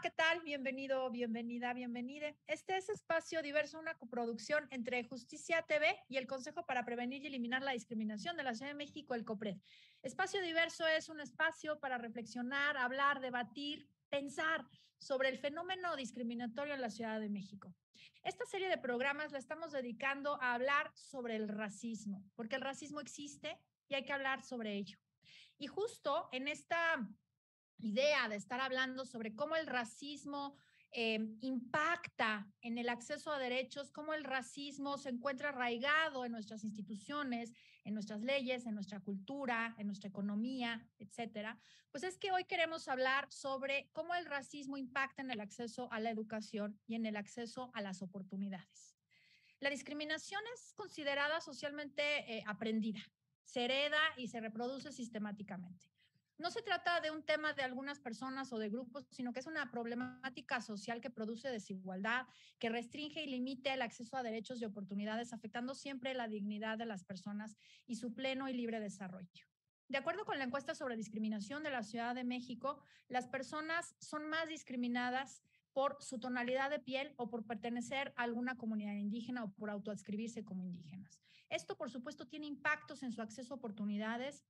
¿qué tal? Bienvenido, bienvenida, bienvenide. Este es Espacio Diverso, una coproducción entre Justicia TV y el Consejo para Prevenir y Eliminar la Discriminación de la Ciudad de México, el COPRED. Espacio Diverso es un espacio para reflexionar, hablar, debatir, pensar sobre el fenómeno discriminatorio en la Ciudad de México. Esta serie de programas la estamos dedicando a hablar sobre el racismo, porque el racismo existe y hay que hablar sobre ello. Y justo en esta idea de estar hablando sobre cómo el racismo impacta en el acceso a derechos, cómo el racismo se encuentra arraigado en nuestras instituciones, en nuestras leyes, en nuestra cultura, en nuestra economía, etcétera, pues es que hoy queremos hablar sobre cómo el racismo impacta en el acceso a la educación y en el acceso a las oportunidades. La discriminación es considerada socialmente aprendida, se hereda y se reproduce sistemáticamente. No se trata de un tema de algunas personas o de grupos, sino que es una problemática social que produce desigualdad, que restringe y limita el acceso a derechos y oportunidades, afectando siempre la dignidad de las personas y su pleno y libre desarrollo. De acuerdo con la encuesta sobre discriminación de la Ciudad de México, las personas son más discriminadas por su tonalidad de piel o por pertenecer a alguna comunidad indígena o por autoadscribirse como indígenas. Esto, por supuesto, tiene impactos en su acceso a oportunidades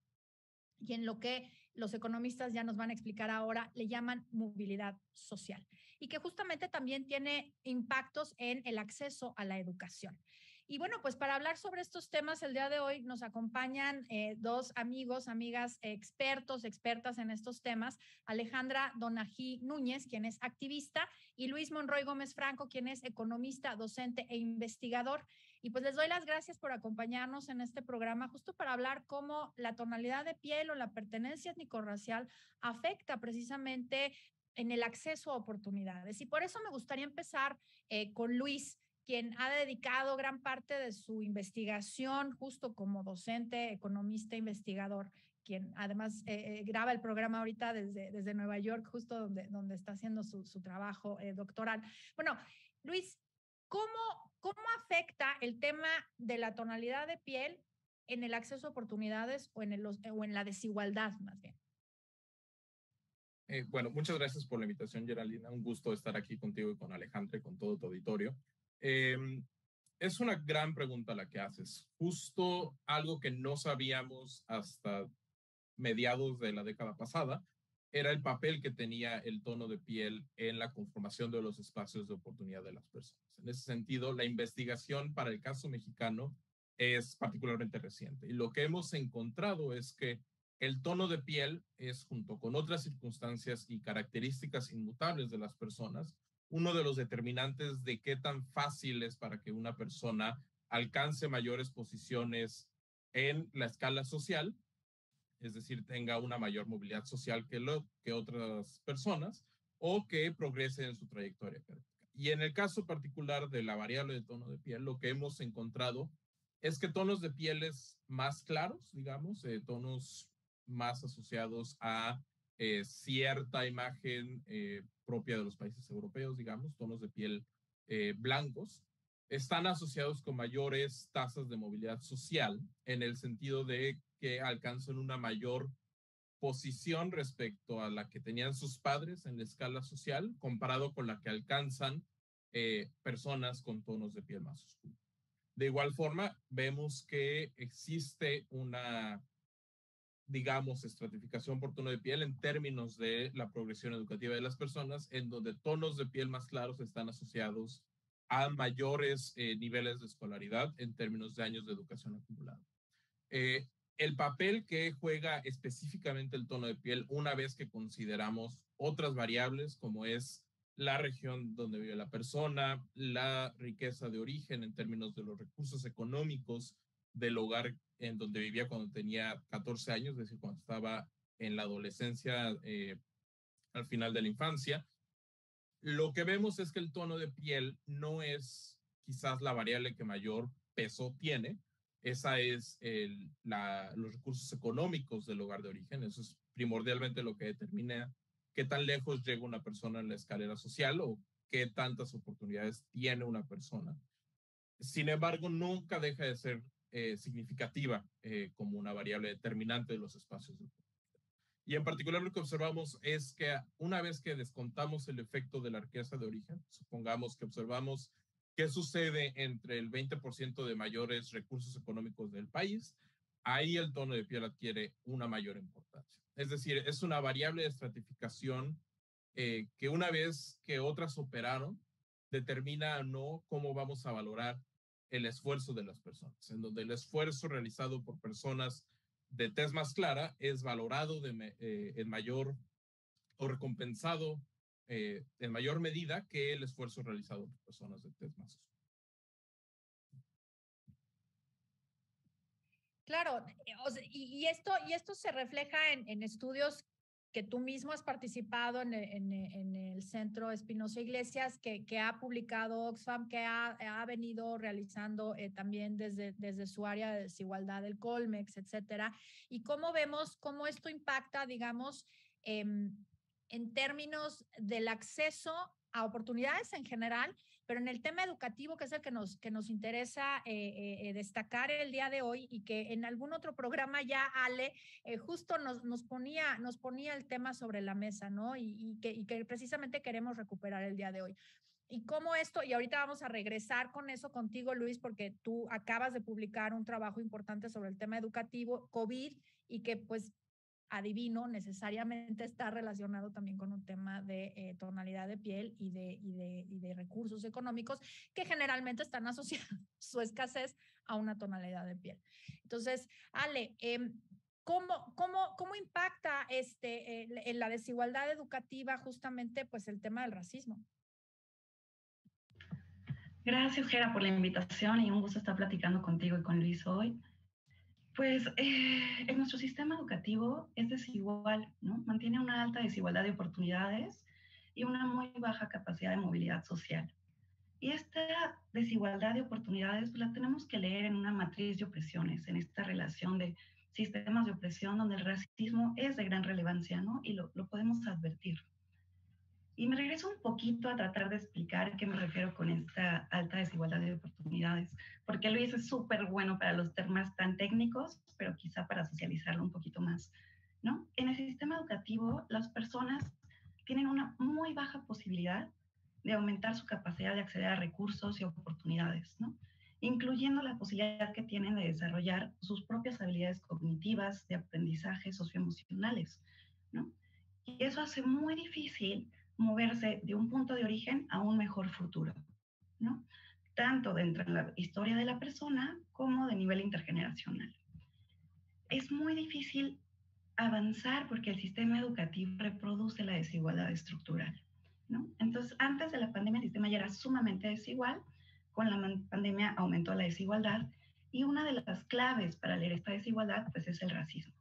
y en lo que los economistas ya nos van a explicar ahora, le llaman movilidad social, y que justamente también tiene impactos en el acceso a la educación. Y bueno, pues para hablar sobre estos temas el día de hoy nos acompañan dos amigos, amigas, expertos, expertas en estos temas, Alejandra Donají Núñez, quien es activista, y Luis Monroy Gómez Franco, quien es economista, docente e investigador. Y pues les doy las gracias por acompañarnos en este programa, justo para hablar cómo la tonalidad de piel o la pertenencia étnico-racial afecta precisamente en el acceso a oportunidades. Y por eso me gustaría empezar con Luis, quien ha dedicado gran parte de su investigación justo como docente, economista, investigador, quien además graba el programa ahorita desde Nueva York, justo donde está haciendo su trabajo doctoral. Bueno, Luis, ¿cómo afecta el tema de la tonalidad de piel en el acceso a oportunidades o en la desigualdad más bien? Bueno, muchas gracias por la invitación, Geraldina. Un gusto estar aquí contigo y con Alejandra y con todo tu auditorio. Es una gran pregunta la que haces. Justo algo que no sabíamos hasta mediados de la década pasada era el papel que tenía el tono de piel en la conformación de los espacios de oportunidad de las personas. En ese sentido, la investigación para el caso mexicano es particularmente reciente. Y lo que hemos encontrado es que el tono de piel es, junto con otras circunstancias y características inmutables de las personas, uno de los determinantes de qué tan fácil es para que una persona alcance mayores posiciones en la escala social, es decir, tenga una mayor movilidad social que otras personas, o que progrese en su trayectoria académica. Y en el caso particular de la variable de tono de piel, lo que hemos encontrado es que tonos de pieles más claros, digamos, tonos más asociados a cierta imagen propia de los países europeos, digamos, tonos de piel blancos, están asociados con mayores tasas de movilidad social, en el sentido de que alcanzan una mayor posición respecto a la que tenían sus padres en la escala social, comparado con la que alcanzan personas con tonos de piel más oscuros. De igual forma, vemos que existe una, digamos, estratificación por tono de piel en términos de la progresión educativa de las personas, en donde tonos de piel más claros están asociados a mayores niveles de escolaridad en términos de años de educación acumulada. El papel que juega específicamente el tono de piel, una vez que consideramos otras variables como es la región donde vive la persona, la riqueza de origen en términos de los recursos económicos del hogar en donde vivía cuando tenía 14 años, es decir, cuando estaba en la adolescencia, al final de la infancia, lo que vemos es que el tono de piel no es quizás la variable que mayor peso tiene. Esa es los recursos económicos del lugar de origen. Eso es primordialmente lo que determina qué tan lejos llega una persona en la escalera social o qué tantas oportunidades tiene una persona. Sin embargo, nunca deja de ser significativa como una variable determinante de los espacios de oportunidad. Y en particular lo que observamos es que una vez que descontamos el efecto de la riqueza de origen, supongamos que observamos qué sucede entre el 20% de mayores recursos económicos del país, ahí el tono de piel adquiere una mayor importancia. Es decir, es una variable de estratificación que una vez que otras operaron, determina no cómo vamos a valorar el esfuerzo de las personas, en donde el esfuerzo realizado por personas de tez más clara es valorado en mayor o recompensado en mayor medida que el esfuerzo realizado por personas de tez más oscura. Claro, o sea, y esto se refleja en estudios que tú mismo has participado en el Centro Espinosa Iglesias, que ha publicado Oxfam, que ha venido realizando también desde su área de desigualdad, el Colmex, etcétera, y cómo vemos cómo esto impacta, digamos, en términos del acceso a oportunidades en general, pero en el tema educativo, que es el que nos interesa destacar el día de hoy y que en algún otro programa ya Ale justo nos ponía el tema sobre la mesa, ¿no? Y que precisamente queremos recuperar el día de hoy. Y cómo esto, y ahorita vamos a regresar con eso contigo, Luis, porque tú acabas de publicar un trabajo importante sobre el tema educativo, COVID, y que pues adivino, necesariamente está relacionado también con un tema de tonalidad de piel y de recursos económicos que generalmente están asociados su escasez a una tonalidad de piel. Entonces, Ale, ¿cómo impacta en la desigualdad educativa justamente pues el tema del racismo? Gracias, Gera, por la invitación y un gusto estar platicando contigo y con Luis hoy. Pues en nuestro sistema educativo es desigual, ¿no? Mantiene una alta desigualdad de oportunidades y una muy baja capacidad de movilidad social. Y esta desigualdad de oportunidades pues, la tenemos que leer en una matriz de opresiones, en esta relación de sistemas de opresión donde el racismo es de gran relevancia, ¿no? Y lo podemos advertir. Y me regreso un poquito a tratar de explicar qué me refiero con esta alta desigualdad de oportunidades, porque Luis es súper bueno para los temas tan técnicos, pero quizá para socializarlo un poquito más, ¿no? En el sistema educativo, las personas tienen una muy baja posibilidad de aumentar su capacidad de acceder a recursos y oportunidades, ¿no? Incluyendo la posibilidad que tienen de desarrollar sus propias habilidades cognitivas, de aprendizaje socioemocionales, ¿no? Y eso hace muy difícil moverse de un punto de origen a un mejor futuro, ¿no? Tanto dentro de la historia de la persona como de nivel intergeneracional. Es muy difícil avanzar porque el sistema educativo reproduce la desigualdad estructural, ¿no? Entonces, antes de la pandemia el sistema ya era sumamente desigual, con la pandemia aumentó la desigualdad y una de las claves para leer esta desigualdad pues es el racismo.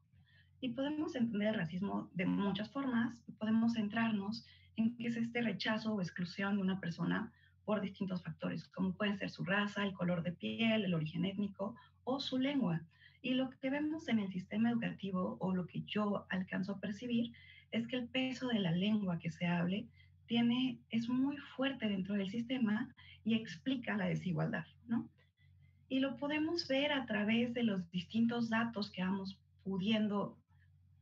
Y podemos entender el racismo de muchas formas, podemos centrarnos en qué es este rechazo o exclusión de una persona por distintos factores, como pueden ser su raza, el color de piel, el origen étnico o su lengua. Y lo que vemos en el sistema educativo, o lo que yo alcanzo a percibir, es que el peso de la lengua que se hable es muy fuerte dentro del sistema y explica la desigualdad, ¿no? Y lo podemos ver a través de los distintos datos que vamos pudiendo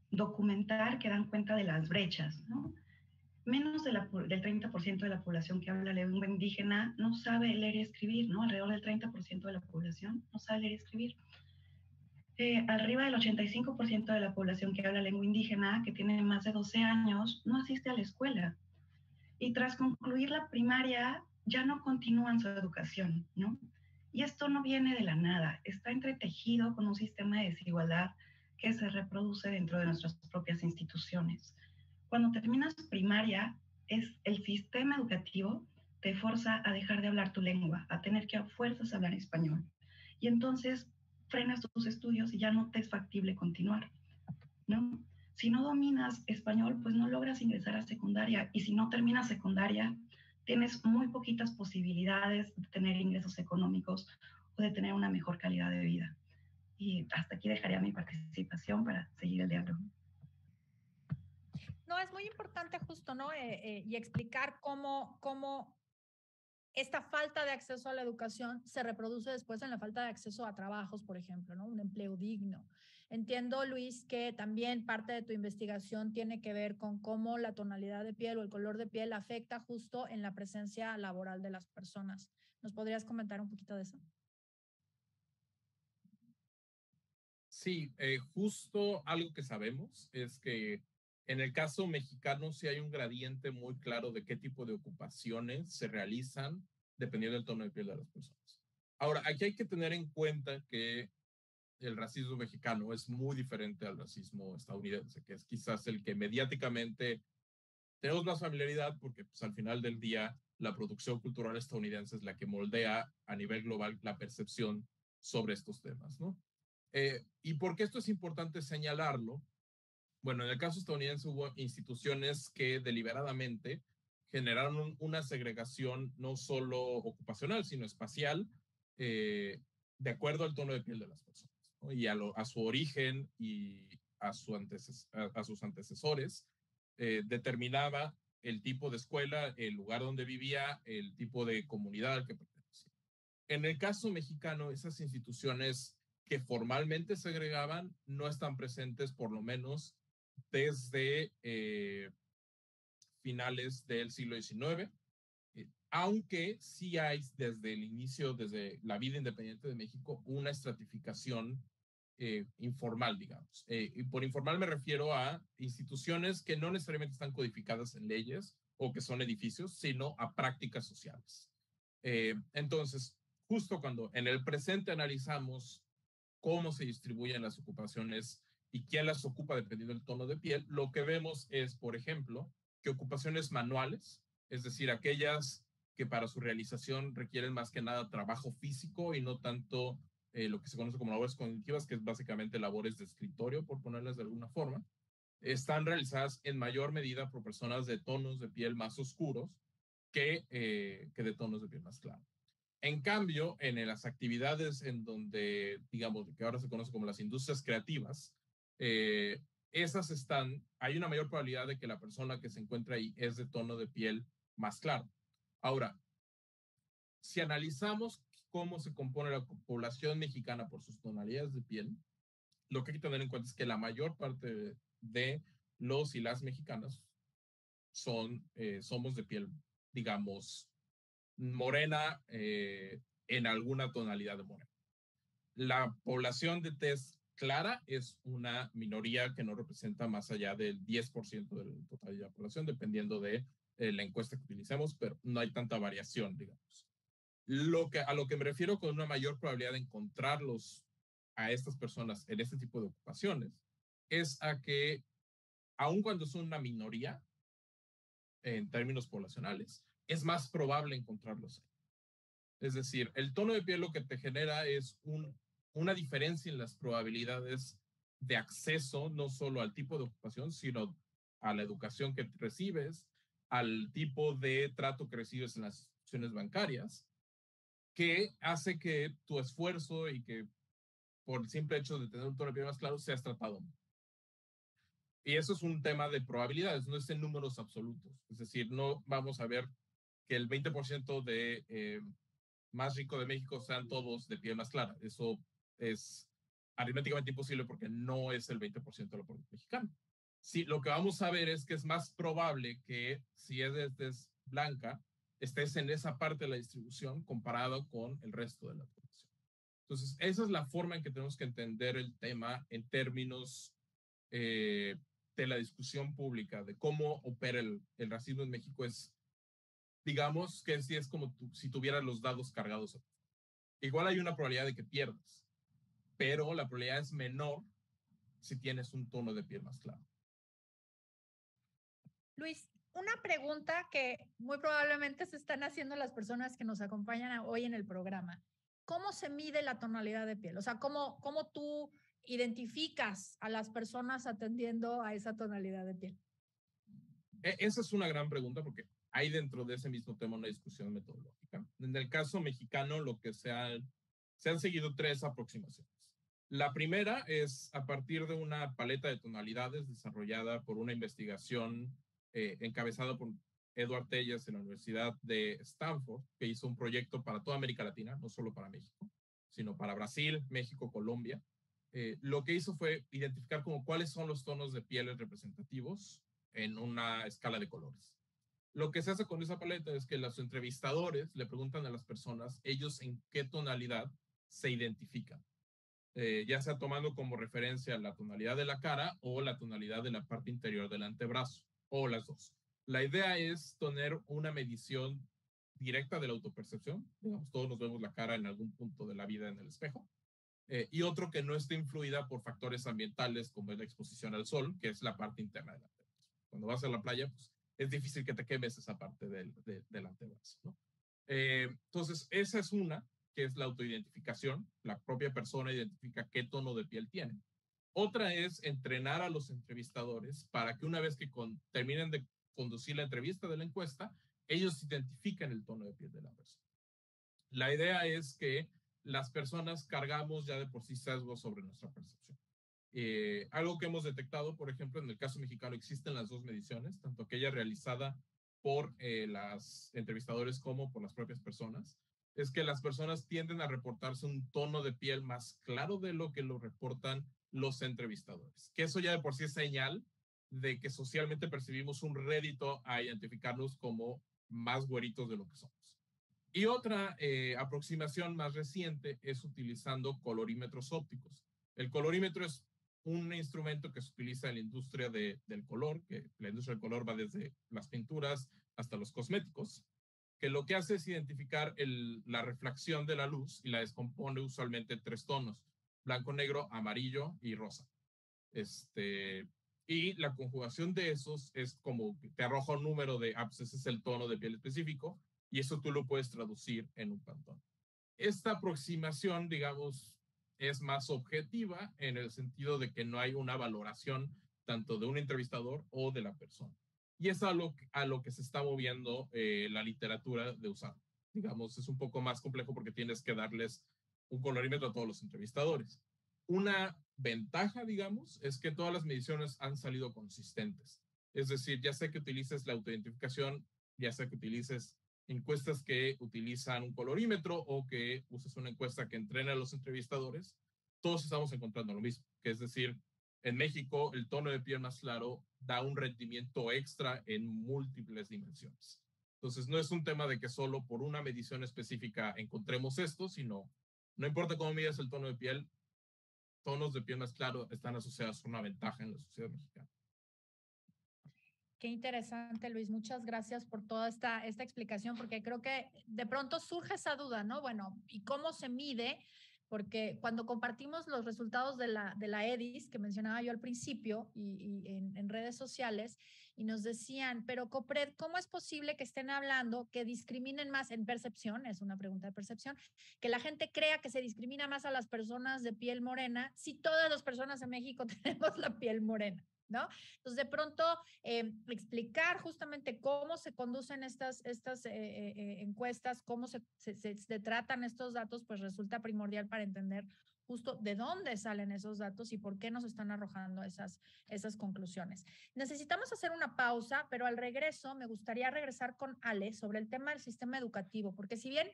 documentar que dan cuenta de las brechas, ¿no? Menos del 30% de la población que habla lengua indígena no sabe leer y escribir, ¿no? Alrededor del 30% de la población no sabe leer y escribir. Arriba del 85% de la población que habla lengua indígena, que tiene más de 12 años, no asiste a la escuela. Y tras concluir la primaria, ya no continúan su educación, ¿no? Y esto no viene de la nada, está entretejido con un sistema de desigualdad que se reproduce dentro de nuestras propias instituciones. Cuando terminas primaria, el sistema educativo te forza a dejar de hablar tu lengua, a tener que a fuerzas hablar español. Y entonces frenas tus estudios y ya no te es factible continuar, ¿no? Si no dominas español, pues no logras ingresar a secundaria. Y si no terminas secundaria, tienes muy poquitas posibilidades de tener ingresos económicos o de tener una mejor calidad de vida. Y hasta aquí dejaría mi participación para seguir el diálogo. No, es muy importante justo, ¿no? Y explicar cómo esta falta de acceso a la educación se reproduce después en la falta de acceso a trabajos, por ejemplo, ¿no? Un empleo digno. Entiendo, Luis, que también parte de tu investigación tiene que ver con cómo la tonalidad de piel o el color de piel afecta justo en la presencia laboral de las personas. ¿Nos podrías comentar un poquito de eso? Sí, justo algo que sabemos es que en el caso mexicano sí hay un gradiente muy claro de qué tipo de ocupaciones se realizan dependiendo del tono de piel de las personas. Ahora, aquí hay que tener en cuenta que el racismo mexicano es muy diferente al racismo estadounidense, que es quizás el que mediáticamente tenemos más familiaridad porque pues, al final del día la producción cultural estadounidense es la que moldea a nivel global la percepción sobre estos temas, ¿no? ¿Y por qué esto es importante señalarlo? Bueno, en el caso estadounidense hubo instituciones que deliberadamente generaron una segregación no solo ocupacional, sino espacial, eh, de acuerdo al tono de piel de las personas, ¿no? Y a su origen y a sus antecesores, determinaba el tipo de escuela, el lugar donde vivía, el tipo de comunidad al que pertenecía. En el caso mexicano, esas instituciones que formalmente segregaban no están presentes, por lo menos desde finales del siglo XIX, aunque sí hay desde el inicio, desde la vida independiente de México, una estratificación informal, digamos. Y por informal me refiero a instituciones que no necesariamente están codificadas en leyes o que son edificios, sino a prácticas sociales. Entonces, justo cuando en el presente analizamos cómo se distribuyen las ocupaciones y quién las ocupa dependiendo del tono de piel, lo que vemos es, por ejemplo, que ocupaciones manuales, es decir, aquellas que para su realización requieren más que nada trabajo físico y no tanto lo que se conoce como labores cognitivas, que es básicamente labores de escritorio, por ponerlas de alguna forma, están realizadas en mayor medida por personas de tonos de piel más oscuros que de tonos de piel más claros. En cambio, en las actividades en donde, digamos, que ahora se conoce como las industrias creativas, esas hay una mayor probabilidad de que la persona que se encuentra ahí es de tono de piel más claro. Ahora, si analizamos cómo se compone la población mexicana por sus tonalidades de piel, lo que hay que tener en cuenta es que la mayor parte de los y las mexicanas somos de piel, digamos, morena en alguna tonalidad de morena. La población de tez clara es una minoría que no representa más allá del 10% de la totalidad de la población, dependiendo de la encuesta que utilicemos, pero no hay tanta variación, digamos. A lo que me refiero con una mayor probabilidad de encontrarlos a estas personas en este tipo de ocupaciones es a que, aun cuando son una minoría en términos poblacionales, es más probable encontrarlos ahí. Es decir, el tono de piel lo que te genera es una diferencia en las probabilidades de acceso, no solo al tipo de ocupación, sino a la educación que recibes, al tipo de trato que recibes en las instituciones bancarias, que hace que tu esfuerzo y que por el simple hecho de tener un tono de piel más claro seas tratado. Y eso es un tema de probabilidades, no es en números absolutos. Es decir, no vamos a ver que el 20% de más rico de México sean todos de piel más clara. Eso es aritméticamente imposible porque no es el 20% de la población mexicana. Sí, lo que vamos a ver es que es más probable que si es blanca, estés en esa parte de la distribución comparado con el resto de la población. Entonces, esa es la forma en que tenemos que entender el tema en términos de la discusión pública, de cómo opera el racismo en México. Digamos que sí es como si tuvieras los dados cargados. Igual hay una probabilidad de que pierdas, pero la probabilidad es menor si tienes un tono de piel más claro. Luis, una pregunta que muy probablemente se están haciendo las personas que nos acompañan hoy en el programa. ¿Cómo se mide la tonalidad de piel? O sea, ¿cómo tú identificas a las personas atendiendo a esa tonalidad de piel? Esa es una gran pregunta porque hay dentro de ese mismo tema una discusión metodológica. En el caso mexicano, lo que se han seguido tres aproximaciones. La primera es a partir de una paleta de tonalidades desarrollada por una investigación encabezada por Edward Telles en la Universidad de Stanford, que hizo un proyecto para toda América Latina, no solo para México, sino para Brasil, México, Colombia, lo que hizo fue identificar como cuáles son los tonos de pieles representativos en una escala de colores. Lo que se hace con esa paleta es que los entrevistadores le preguntan a las personas ellos en qué tonalidad se identifican, ya sea tomando como referencia la tonalidad de la cara o la tonalidad de la parte interior del antebrazo, o las dos. La idea es tener una medición directa de la autopercepción, digamos, todos nos vemos la cara en algún punto de la vida en el espejo, y otro que no esté influida por factores ambientales como es la exposición al sol, que es la parte interna del antebrazo. Cuando vas a la playa, pues es difícil que te quemes esa parte del antebrazo, ¿no? Entonces, esa es una, que es la autoidentificación. La propia persona identifica qué tono de piel tiene. Otra es entrenar a los entrevistadores para que una vez que terminen de conducir la entrevista de la encuesta, ellos identifiquen el tono de piel de la persona. La idea es que las personas cargamos ya de por sí sesgos sobre nuestra percepción. Algo que hemos detectado, por ejemplo, en el caso mexicano existen las dos mediciones, tanto aquella realizada por las entrevistadores como por las propias personas, es que las personas tienden a reportarse un tono de piel más claro de lo que lo reportan los entrevistadores, que eso ya de por sí es señal de que socialmente percibimos un rédito a identificarnos como más güeritos de lo que somos. Y otra aproximación más reciente es utilizando colorímetros ópticos. El colorímetro es un instrumento que se utiliza en la industria del color, que la industria del color va desde las pinturas hasta los cosméticos, que lo que hace es identificar la refracción de la luz y la descompone usualmente en 3 tonos, blanco, negro, amarillo y rosa. Y la conjugación de esos es como que te arroja un número de, pues ese es el tono de piel específico, y eso tú lo puedes traducir en un pantón. Esta aproximación, digamos, es más objetiva en el sentido de que no hay una valoración tanto de un entrevistador o de la persona. Y es a lo que se está moviendo la literatura de usar. Digamos, es un poco más complejo porque tienes que darles un colorímetro a todos los entrevistadores. Una ventaja, digamos, es que todas las mediciones han salido consistentes. Es decir, ya sea que utilices la autoidentificación, ya sea que utilices encuestas que utilizan un colorímetro o que uses una encuesta que entrena a los entrevistadores, todos estamos encontrando lo mismo, que es decir, en México el tono de piel más claro da un rendimiento extra en múltiples dimensiones. Entonces no es un tema de que solo por una medición específica encontremos esto, sino no importa cómo midas el tono de piel, tonos de piel más claro están asociados a una ventaja en la sociedad mexicana. Qué interesante, Luis. Muchas gracias por toda esta explicación, porque creo que de pronto surge esa duda, ¿no? Bueno, ¿y cómo se mide? Porque cuando compartimos los resultados de la EDIS, que mencionaba yo al principio, y en redes sociales, y nos decían, pero Copred, ¿cómo es posible que estén hablando que discriminen más en percepción? Es una pregunta de percepción, que la gente crea que se discrimina más a las personas de piel morena, si todas las personas en México tenemos la piel morena, ¿no? Entonces, de pronto, explicar justamente cómo se conducen estas encuestas, cómo se tratan estos datos, pues resulta primordial para entender justo de dónde salen esos datos y por qué nos están arrojando esas conclusiones. Necesitamos hacer una pausa, pero al regreso me gustaría regresar con Ale sobre el tema del sistema educativo, porque si bien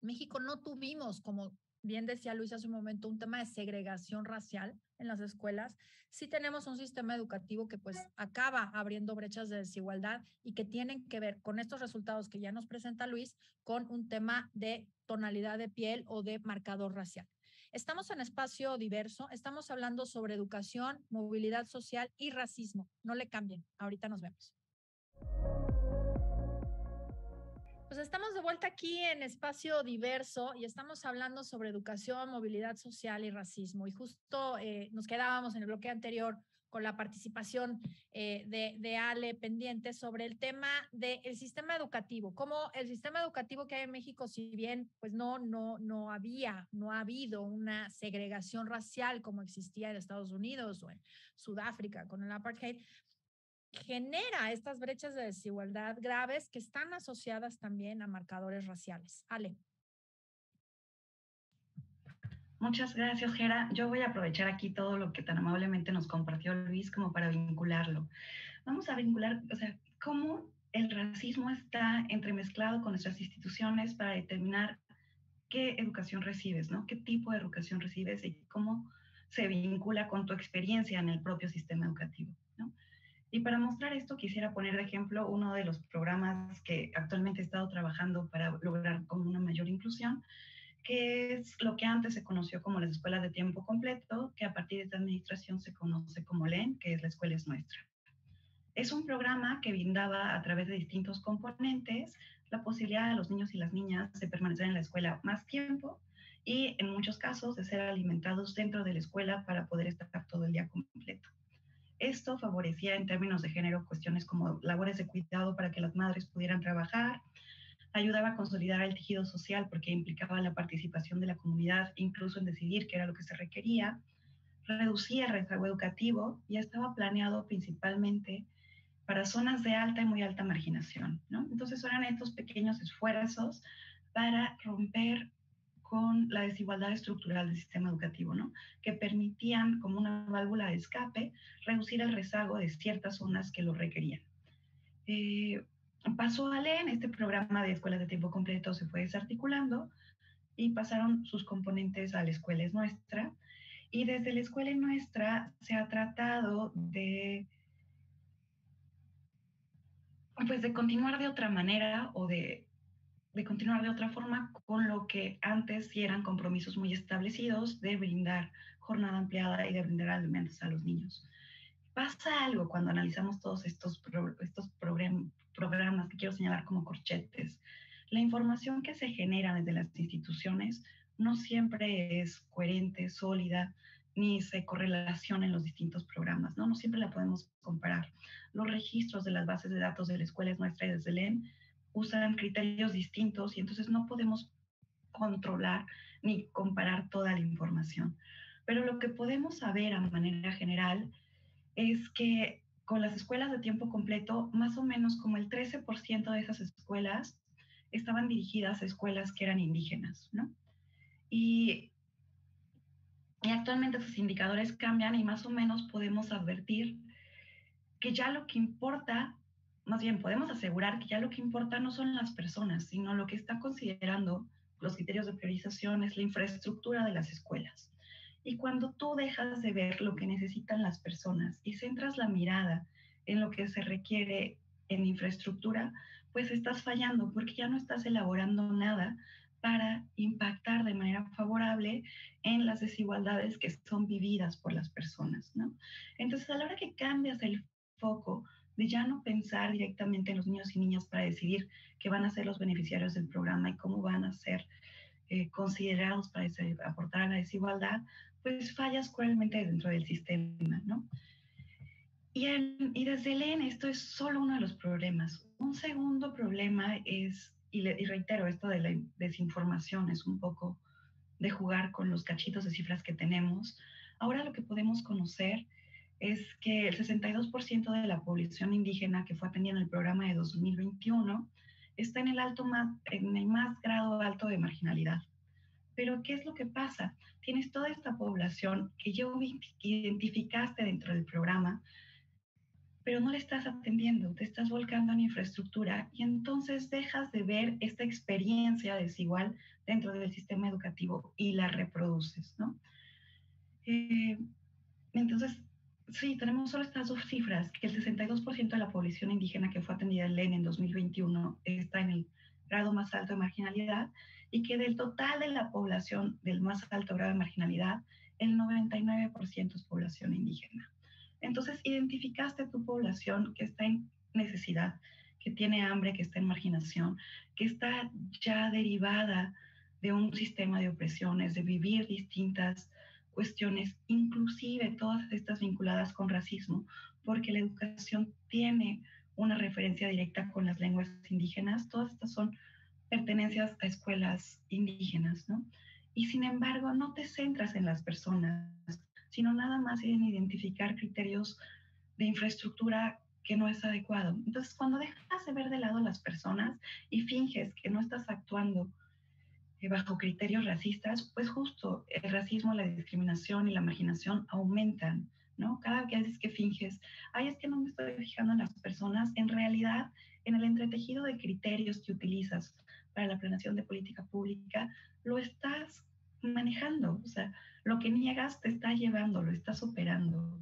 México no tuvimos, como bien decía Luis hace un momento, un tema de segregación racial en las escuelas, sí tenemos un sistema educativo que pues acaba abriendo brechas de desigualdad y que tienen que ver con estos resultados que ya nos presenta Luis con un tema de tonalidad de piel o de marcador racial. Estamos en espacio diverso, estamos hablando sobre educación, movilidad social y racismo. No le cambien, ahorita nos vemos. Pues estamos de vuelta aquí en Espacio Diverso y estamos hablando sobre educación, movilidad social y racismo. Y justo nos quedábamos en el bloque anterior con la participación de Ale pendiente sobre el tema del sistema educativo. Cómo el sistema educativo que hay en México, si bien pues no ha habido una segregación racial como existía en Estados Unidos o en Sudáfrica con el apartheid, genera estas brechas de desigualdad graves que están asociadas también a marcadores raciales. Ale. Muchas gracias, Gera. Yo voy a aprovechar aquí todo lo que tan amablemente nos compartió Luis como para vincularlo. Vamos a vincular, o sea, cómo el racismo está entremezclado con nuestras instituciones para determinar qué educación recibes, ¿no? ¿Qué tipo de educación recibes y cómo se vincula con tu experiencia en el propio sistema educativo, ¿no? Y para mostrar esto quisiera poner de ejemplo uno de los programas que actualmente he estado trabajando para lograr como una mayor inclusión, que es lo que antes se conoció como las escuelas de tiempo completo, que a partir de esta administración se conoce como LEN, que es La Escuela es Nuestra. Es un programa que brindaba a través de distintos componentes la posibilidad de los niños y las niñas de permanecer en la escuela más tiempo y en muchos casos de ser alimentados dentro de la escuela para poder estar todo el día completo. Esto favorecía en términos de género cuestiones como labores de cuidado para que las madres pudieran trabajar, ayudaba a consolidar el tejido social porque implicaba la participación de la comunidad incluso en decidir qué era lo que se requería, reducía el rezago educativo y estaba planeado principalmente para zonas de alta y muy alta marginación, ¿no? Entonces eran estos pequeños esfuerzos para romper con la desigualdad estructural del sistema educativo, ¿no? Que permitían, como una válvula de escape, reducir el rezago de ciertas zonas que lo requerían. Pasó a LEN, este programa de escuelas de tiempo completo se fue desarticulando y pasaron sus componentes a La Escuela es Nuestra. Y desde La Escuela es Nuestra se ha tratado pues de continuar de otra manera o de continuar de otra forma con lo que antes sí eran compromisos muy establecidos de brindar jornada ampliada y de brindar alimentos a los niños. Pasa algo cuando analizamos todos estos programas que quiero señalar como corchetes. La información que se genera desde las instituciones no siempre es coherente, sólida, ni se correlaciona en los distintos programas, ¿no? No siempre la podemos comparar. Los registros de las bases de datos de la Escuela es Nuestra y desde LEN usan criterios distintos y entonces no podemos controlar ni comparar toda la información. Pero lo que podemos saber a manera general es que con las escuelas de tiempo completo, más o menos como el 13% de esas escuelas estaban dirigidas a escuelas que eran indígenas, ¿no? Y, y actualmente sus indicadores cambian y más o menos podemos advertir que ya lo que importa, más bien podemos asegurar que ya lo que importa no son las personas, sino lo que está considerando los criterios de priorización es la infraestructura de las escuelas. Y cuando tú dejas de ver lo que necesitan las personas y centras la mirada en lo que se requiere en infraestructura, pues estás fallando porque ya no estás elaborando nada para impactar de manera favorable en las desigualdades que son vividas por las personas, ¿no? Entonces, a la hora que cambias el foco de ya no pensar directamente en los niños y niñas para decidir qué van a ser los beneficiarios del programa y cómo van a ser considerados para aportar a la desigualdad, pues fallas cruelmente dentro del sistema, ¿no? Y desde LEN esto es solo uno de los problemas. Un segundo problema es, y reitero, esto de la desinformación es un poco de jugar con los cachitos de cifras que tenemos. Ahora lo que podemos conocer es que el 62% de la población indígena que fue atendida en el programa de 2021 está en el más grado alto de marginalidad. Pero ¿qué es lo que pasa? Tienes toda esta población que ya identificaste dentro del programa, pero no le estás atendiendo, te estás volcando en infraestructura y entonces dejas de ver esta experiencia desigual dentro del sistema educativo y la reproduces, ¿no? Entonces, sí, tenemos solo estas dos cifras, que el 62% de la población indígena que fue atendida en LEN en 2021 está en el grado más alto de marginalidad y que del total de la población del más alto grado de marginalidad, el 99% es población indígena. Entonces, identificaste tu población que está en necesidad, que tiene hambre, que está en marginación, que está ya derivada de un sistema de opresiones, de vivir distintas cuestiones, inclusive todas estas vinculadas con racismo, porque la educación tiene una referencia directa con las lenguas indígenas, todas estas son pertenencias a escuelas indígenas, ¿no? Y sin embargo, no te centras en las personas, sino nada más en identificar criterios de infraestructura que no es adecuado. Entonces, cuando dejas de ver de lado las personas y finges que no estás actuando bajo criterios racistas, pues justo el racismo, la discriminación y la marginación aumentan, ¿no? Cada vez que finges, ay, es que no me estoy fijando en las personas, en realidad, en el entretejido de criterios que utilizas para la planeación de política pública, lo estás manejando, o sea, lo que niegas te está llevando, lo estás superando.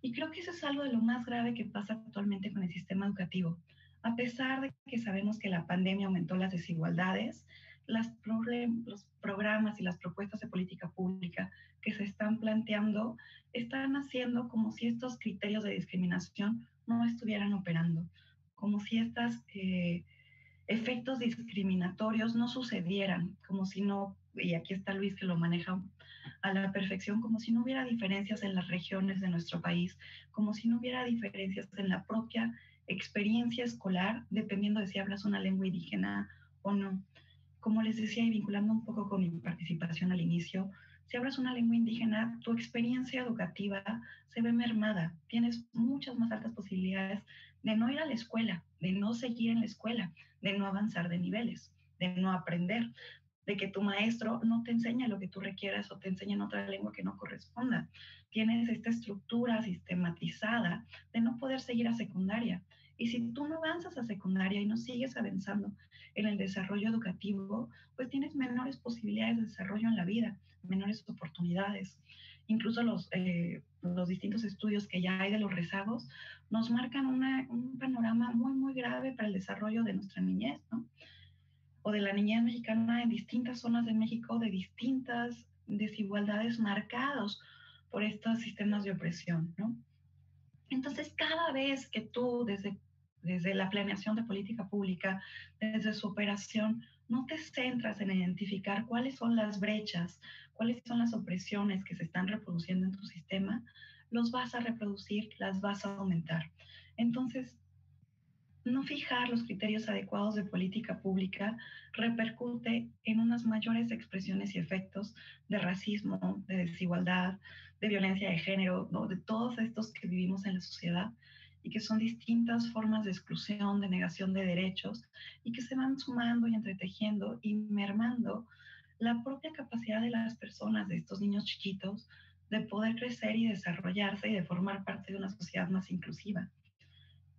Y creo que eso es algo de lo más grave que pasa actualmente con el sistema educativo. A pesar de que sabemos que la pandemia aumentó las desigualdades, los programas y las propuestas de política pública que se están planteando están haciendo como si estos criterios de discriminación no estuvieran operando, como si estos efectos discriminatorios no sucedieran, como si no, y aquí está Luis que lo maneja a la perfección, como si no hubiera diferencias en las regiones de nuestro país, como si no hubiera diferencias en la propia experiencia escolar, dependiendo de si hablas una lengua indígena o no. Como les decía, y vinculando un poco con mi participación al inicio, si hablas una lengua indígena, tu experiencia educativa se ve mermada. Tienes muchas más altas posibilidades de no ir a la escuela, de no seguir en la escuela, de no avanzar de niveles, de no aprender, de que tu maestro no te enseña lo que tú requieras o te enseña en otra lengua que no corresponda. Tienes esta estructura sistematizada de no poder seguir a secundaria. Y si tú no avanzas a secundaria y no sigues avanzando en el desarrollo educativo, pues tienes menores posibilidades de desarrollo en la vida, menores oportunidades. Incluso los distintos estudios que ya hay de los rezagos nos marcan un panorama muy, muy grave para el desarrollo de nuestra niñez, ¿no? O de la niñez mexicana en distintas zonas de México, de distintas desigualdades marcados por estos sistemas de opresión, ¿no? Entonces, cada vez que tú, desde la planeación de política pública, desde su operación, no te centras en identificar cuáles son las brechas, cuáles son las opresiones que se están reproduciendo en tu sistema, los vas a reproducir, las vas a aumentar. Entonces, no fijar los criterios adecuados de política pública repercute en unas mayores expresiones y efectos de racismo, de desigualdad, de violencia de género, ¿no? De todos estos que vivimos en la sociedad y que son distintas formas de exclusión, de negación de derechos y que se van sumando y entretejiendo y mermando la propia capacidad de las personas, de estos niños chiquitos, de poder crecer y desarrollarse y de formar parte de una sociedad más inclusiva.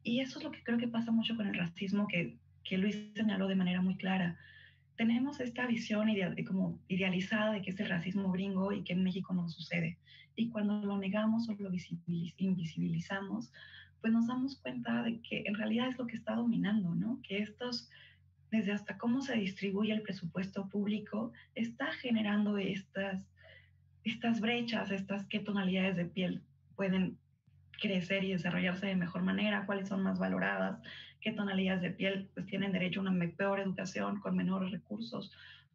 Y eso es lo que creo que pasa mucho con el racismo que Luis señaló de manera muy clara. Tenemos esta visión como idealizada de que es el racismo gringo y que en México no sucede. Y cuando lo negamos o lo invisibilizamos, pues nos damos cuenta de que en realidad es lo que está dominando, ¿no? Que desde hasta cómo se distribuye el presupuesto público, está generando estas brechas, estas qué tonalidades de piel pueden crecer y desarrollarse de mejor manera, cuáles son más valoradas, qué tonalidades de piel pues tienen derecho a una peor educación, con menores recursos,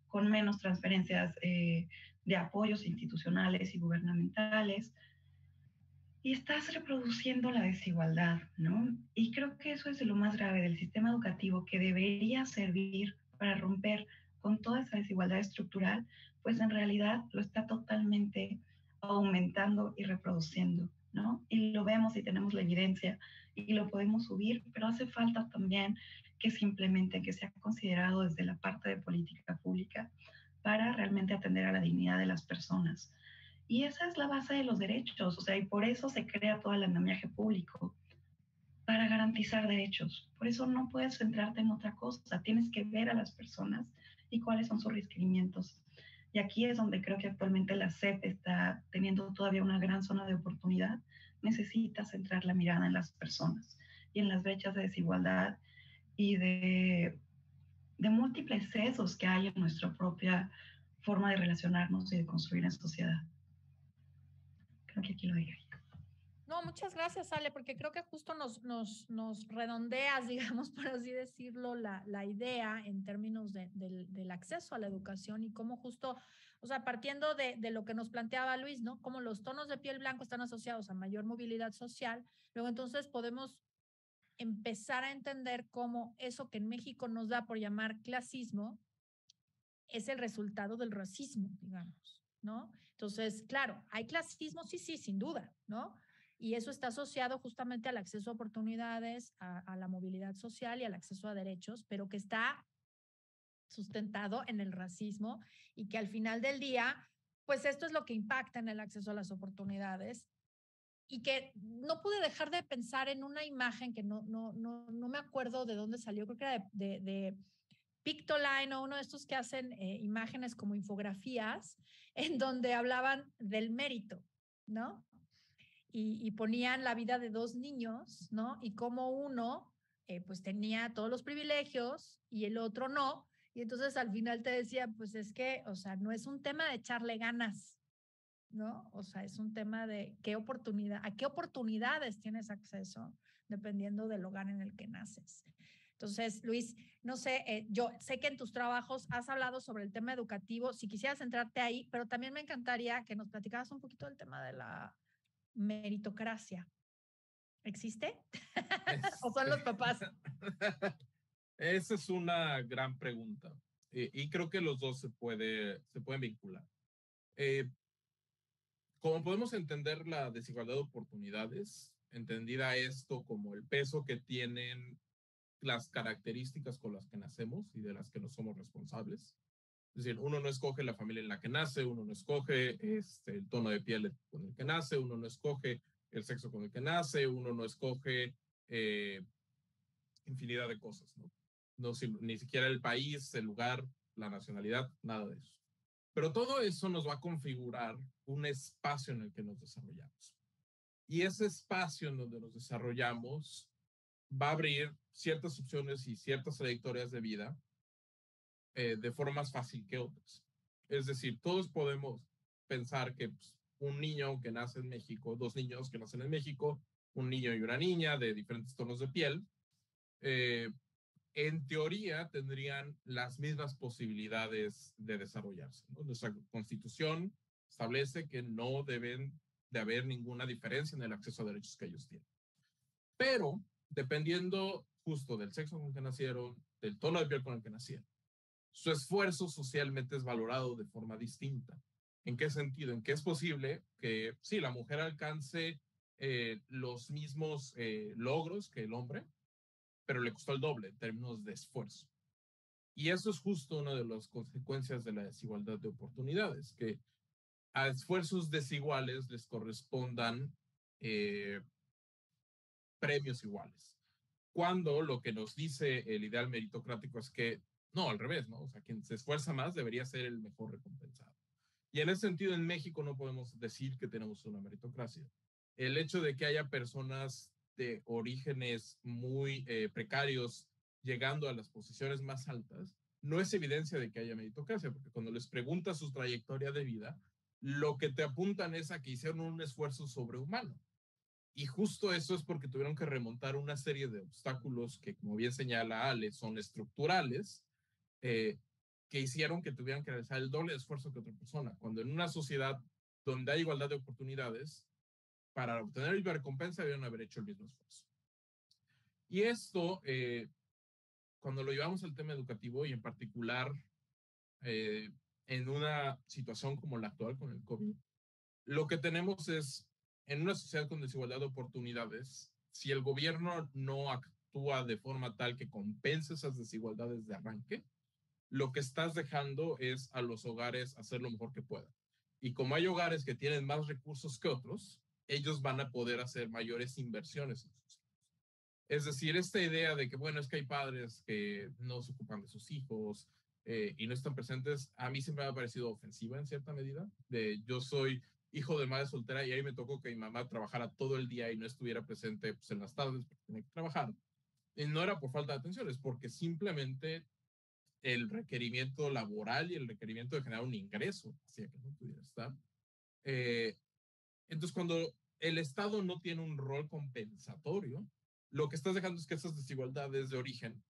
con menos transferencias de apoyos institucionales y gubernamentales. Y estás reproduciendo la desigualdad, ¿no? Y creo que eso es de lo más grave del sistema educativo, que debería servir para romper con toda esa desigualdad estructural, pues en realidad lo está totalmente aumentando y reproduciendo, ¿no? Y lo vemos y tenemos la evidencia y lo podemos subir, pero hace falta también que se implemente, que sea considerado desde la parte de política pública para realmente atender a la dignidad de las personas. Y esa es la base de los derechos, o sea, y por eso se crea todo el andamiaje público, para garantizar derechos. Por eso no puedes centrarte en otra cosa, tienes que ver a las personas y cuáles son sus requerimientos. Y aquí es donde creo que actualmente la SEP está teniendo todavía una gran zona de oportunidad. Necesita centrar la mirada en las personas y en las brechas de desigualdad y de múltiples sesgos que hay en nuestra propia forma de relacionarnos y de construir en sociedad. Creo que aquí lo dije. No, muchas gracias, Ale, porque creo que justo nos redondeas, digamos, por así decirlo, la idea en términos del acceso a la educación y cómo justo, o sea, partiendo de lo que nos planteaba Luis, ¿no? Cómo los tonos de piel blanco están asociados a mayor movilidad social, luego entonces podemos empezar a entender cómo eso que en México nos da por llamar clasismo es el resultado del racismo, digamos, ¿no? Entonces, claro, hay clasismo, sí, sí, sin duda, ¿no? Y eso está asociado justamente al acceso a oportunidades, a la movilidad social y al acceso a derechos, pero que está sustentado en el racismo y que al final del día, pues esto es lo que impacta en el acceso a las oportunidades y que no pude dejar de pensar en una imagen que no me acuerdo de dónde salió, creo que era Pictoline o uno de estos que hacen imágenes como infografías, en donde hablaban del mérito, ¿no? Y ponían la vida de dos niños, ¿no? Y cómo uno, pues tenía todos los privilegios y el otro no. Y entonces al final te decía, pues es que, o sea, no es un tema de echarle ganas, ¿no? O sea, es un tema de a qué oportunidades tienes acceso dependiendo del hogar en el que naces. Entonces, Luis, no sé, yo sé que en tus trabajos has hablado sobre el tema educativo, si quisieras centrarte ahí, pero también me encantaría que nos platicaras un poquito del tema de la meritocracia. ¿Existe? ¿O son los papás? Esa es una gran pregunta. Y creo que los dos se pueden vincular. Como podemos entender la desigualdad de oportunidades, entendida esto como el peso que tienen las características con las que nacemos y de las que no somos responsables. Es decir, uno no escoge la familia en la que nace, uno no escoge el tono de piel con el que nace, uno no escoge el sexo con el que nace, uno no escoge eh, infinidad de cosas, ¿no? No, ni siquiera el país, el lugar, la nacionalidad, nada de eso. Pero todo eso nos va a configurar un espacio en el que nos desarrollamos. Y ese espacio en donde nos desarrollamos va a abrir ciertas opciones y ciertas trayectorias de vida de forma más fácil que otras. Es decir, todos podemos pensar que pues, un niño que nace en México, dos niños que nacen en México, un niño y una niña de diferentes tonos de piel, en teoría tendrían las mismas posibilidades de desarrollarse, ¿no? Nuestra Constitución establece que no deben de haber ninguna diferencia en el acceso a derechos que ellos tienen. Pero, dependiendo justo del sexo con el que nacieron, del tono de piel con el que nacieron, su esfuerzo socialmente es valorado de forma distinta. ¿En qué sentido? En que es posible que, sí, la mujer alcance los mismos logros que el hombre, pero le costó el doble en términos de esfuerzo. Y eso es justo una de las consecuencias de la desigualdad de oportunidades, que a esfuerzos desiguales les correspondan premios iguales. Cuando lo que nos dice el ideal meritocrático es que, no, al revés, ¿no? O sea, quien se esfuerza más debería ser el mejor recompensado. Y en ese sentido, en México no podemos decir que tenemos una meritocracia. El hecho de que haya personas de orígenes muy precarios llegando a las posiciones más altas no es evidencia de que haya meritocracia, porque cuando les preguntas su trayectoria de vida, lo que te apuntan es a que hicieron un esfuerzo sobrehumano. Y justo eso es porque tuvieron que remontar una serie de obstáculos que, como bien señala Ale, son estructurales, eh, que hicieron que tuvieran que realizar el doble de esfuerzo que otra persona. Cuando en una sociedad donde hay igualdad de oportunidades, para obtener la recompensa debieron haber hecho el mismo esfuerzo. Y esto, cuando lo llevamos al tema educativo y en particular en una situación como la actual con el COVID, lo que tenemos es, en una sociedad con desigualdad de oportunidades, si el gobierno no actúa de forma tal que compense esas desigualdades de arranque, lo que estás dejando es a los hogares hacer lo mejor que puedan. Y como hay hogares que tienen más recursos que otros, ellos van a poder hacer mayores inversiones en sus hijos. Es decir, esta idea de que, bueno, es que hay padres que no se ocupan de sus hijos y no están presentes, a mí siempre me ha parecido ofensiva en cierta medida. Yo soy hijo de madre soltera y ahí me tocó que mi mamá trabajara todo el día y no estuviera presente pues, en las tardes porque tenía que trabajar. Y no era por falta de atención, es porque simplemente el requerimiento laboral y el requerimiento de generar un ingreso hacía que no pudiera estar. Entonces, cuando el Estado no tiene un rol compensatorio, lo que estás dejando es que esas desigualdades de origen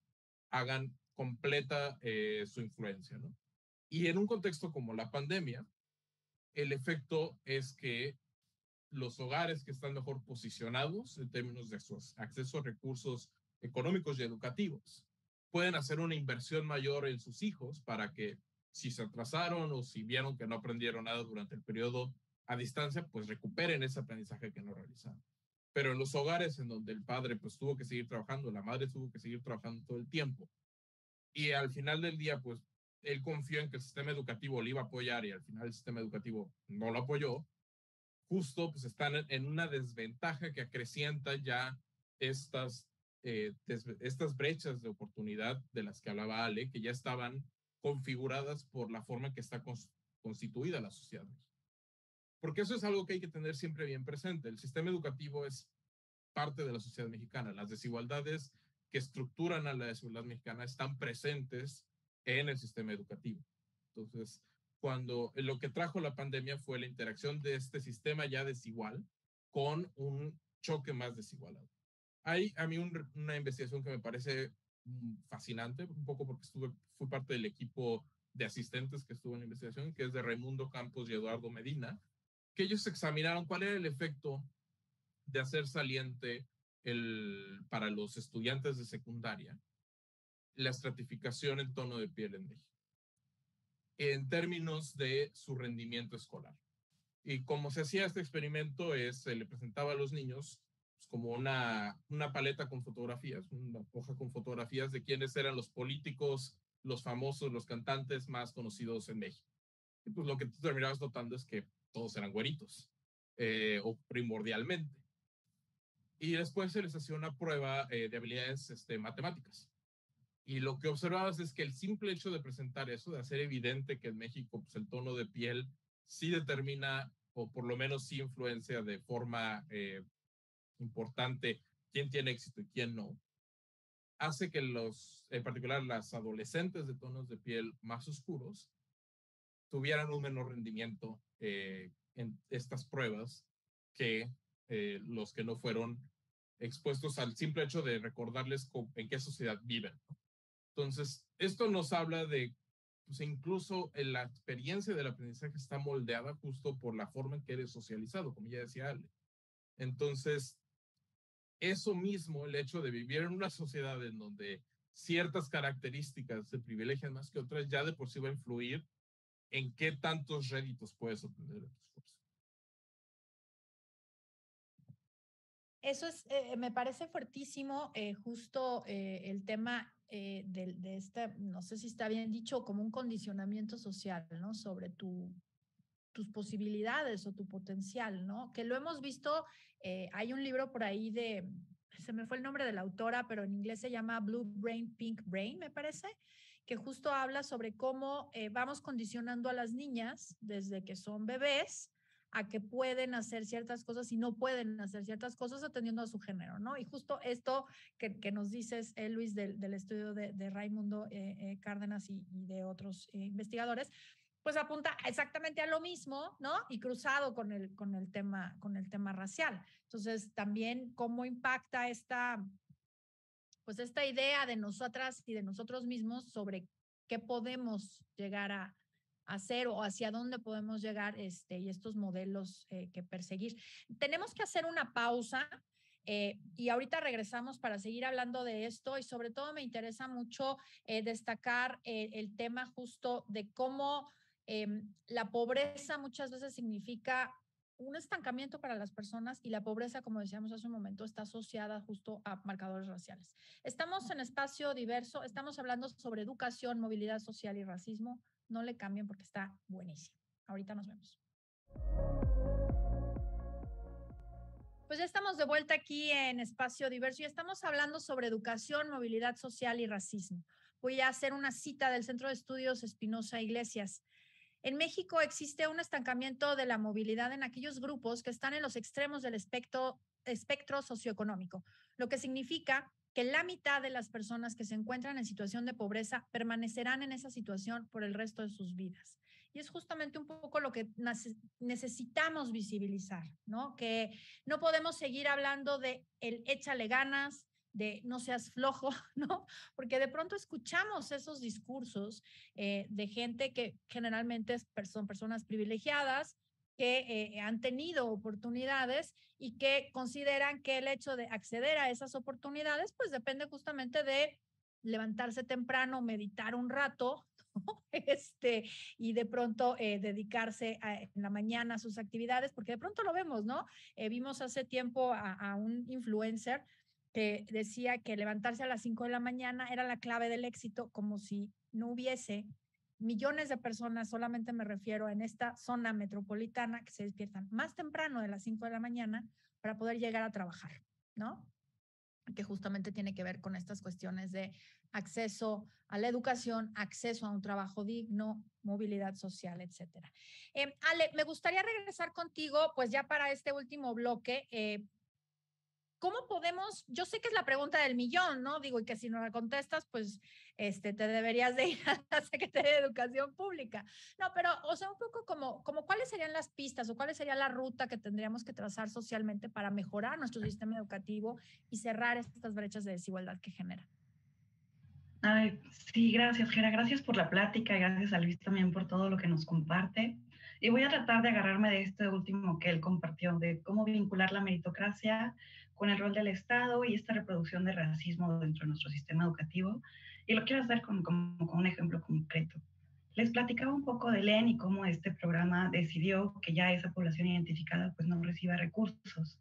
hagan completa su influencia, ¿no? Y en un contexto como la pandemia, el efecto es que los hogares que están mejor posicionados en términos de su acceso a recursos económicos y educativos pueden hacer una inversión mayor en sus hijos para que si se atrasaron o si vieron que no aprendieron nada durante el periodo a distancia, pues recuperen ese aprendizaje que no realizaron. Pero en los hogares en donde el padre pues tuvo que seguir trabajando, la madre tuvo que seguir trabajando todo el tiempo y al final del día pues él confió en que el sistema educativo le iba a apoyar y al final el sistema educativo no lo apoyó, justo pues están en una desventaja que acrecienta ya estas estas brechas de oportunidad de las que hablaba Ale, que ya estaban configuradas por la forma en que está constituida la sociedad. Porque eso es algo que hay que tener siempre bien presente. El sistema educativo es parte de la sociedad mexicana. Las desigualdades que estructuran a la desigualdad mexicana están presentes en el sistema educativo. Entonces, cuando lo que trajo la pandemia fue la interacción de este sistema ya desigual con un choque más desigualado. Hay a mí una investigación que me parece fascinante, un poco porque fui parte del equipo de asistentes que estuvo en la investigación, que es de Raimundo Campos y Eduardo Medina, que ellos examinaron cuál era el efecto de hacer saliente para los estudiantes de secundaria la estratificación en tono de piel en México, en términos de su rendimiento escolar. Y como se hacía este experimento, se le presentaba a los niños como una paleta con fotografías, una hoja con fotografías de quiénes eran los políticos, los famosos, los cantantes más conocidos en México. Y pues lo que tú terminabas notando es que todos eran güeritos, o primordialmente. Y después se les hacía una prueba de habilidades matemáticas. Y lo que observabas es que el simple hecho de presentar eso, de hacer evidente que en México pues, el tono de piel sí determina, o por lo menos sí influencia de forma importante quién tiene éxito y quién no, hace que en particular las adolescentes de tonos de piel más oscuros tuvieran un menor rendimiento en estas pruebas que los que no fueron expuestos al simple hecho de recordarles en qué sociedad viven, ¿no? Entonces, esto nos habla de, pues incluso la experiencia del aprendizaje está moldeada justo por la forma en que eres socializado, como ya decía Ale. Entonces, eso mismo, el hecho de vivir en una sociedad en donde ciertas características se privilegian más que otras, ya de por sí va a influir en qué tantos réditos puedes obtener de tu esfuerzo. Eso me parece fuertísimo, justo el tema de este, no sé si está bien dicho, como un condicionamiento social, ¿no? Sobre tus posibilidades o tu potencial, ¿no? Que lo hemos visto, hay un libro por ahí se me fue el nombre de la autora, pero en inglés se llama Blue Brain, Pink Brain, me parece, que justo habla sobre cómo vamos condicionando a las niñas desde que son bebés a que pueden hacer ciertas cosas y no pueden hacer ciertas cosas atendiendo a su género, ¿no? Y justo esto que nos dices, Luis, del estudio de Raimundo Cárdenas y de otros investigadores, pues apunta exactamente a lo mismo, ¿no? Y cruzado con el tema racial. Entonces, también cómo impacta esta idea de nosotras y de nosotros mismos sobre qué podemos llegar a hacer o hacia dónde podemos llegar y estos modelos que perseguir. Tenemos que hacer una pausa y ahorita regresamos para seguir hablando de esto y sobre todo me interesa mucho destacar el tema justo de cómo la pobreza muchas veces significa un estancamiento para las personas y la pobreza, como decíamos hace un momento, está asociada justo a marcadores raciales. Estamos en espacio diverso, estamos hablando sobre educación, movilidad social y racismo. No le cambien porque está buenísimo. Ahorita nos vemos. Pues ya estamos de vuelta aquí en Espacio Diverso y estamos hablando sobre educación, movilidad social y racismo. Voy a hacer una cita del Centro de Estudios Espinosa Iglesias. En México existe un estancamiento de la movilidad en aquellos grupos que están en los extremos del espectro socioeconómico, lo que significa que la mitad de las personas que se encuentran en situación de pobreza permanecerán en esa situación por el resto de sus vidas. Y es justamente un poco lo que necesitamos visibilizar, ¿no? Que no podemos seguir hablando de el échale ganas, de no seas flojo, ¿no? Porque de pronto escuchamos esos discursos de gente que generalmente son personas privilegiadas, que han tenido oportunidades y que consideran que el hecho de acceder a esas oportunidades, pues depende justamente de levantarse temprano, meditar un rato, ¿no? Y de pronto dedicarse en la mañana a sus actividades, porque de pronto lo vemos, ¿no? Vimos hace tiempo a un influencer que decía que levantarse a las 5 de la mañana era la clave del éxito, como si no hubiese millones de personas, solamente me refiero en esta zona metropolitana, que se despiertan más temprano de las 5 de la mañana para poder llegar a trabajar, ¿no? que justamente tiene que ver con estas cuestiones de acceso a la educación, acceso a un trabajo digno, movilidad social, etcétera. Ale, me gustaría regresar contigo, pues ya para este último bloque. ¿Cómo podemos? Yo sé que es la pregunta del millón, ¿no? Digo, y que si no la contestas, pues te deberías de ir a la Secretaría de Educación Pública. No, pero, o sea, un poco como cuáles serían las pistas o cuál sería la ruta que tendríamos que trazar socialmente para mejorar nuestro sistema educativo y cerrar estas brechas de desigualdad que genera. Ay, sí, gracias, Gera. Gracias por la plática. Gracias a Luis también por todo lo que nos comparte. Y voy a tratar de agarrarme de este último que él compartió, de cómo vincular la meritocracia con el rol del Estado y esta reproducción de racismo dentro de nuestro sistema educativo. Y lo quiero hacer con un ejemplo concreto. Les platicaba un poco de LEN y cómo este programa decidió que ya esa población identificada pues no reciba recursos.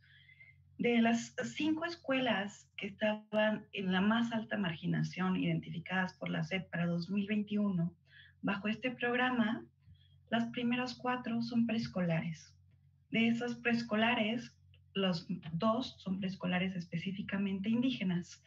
De las 5 escuelas que estaban en la más alta marginación identificadas por la SEP para 2021, bajo este programa, las primeras 4 son preescolares. De esas preescolares, los 2 son preescolares específicamente indígenas.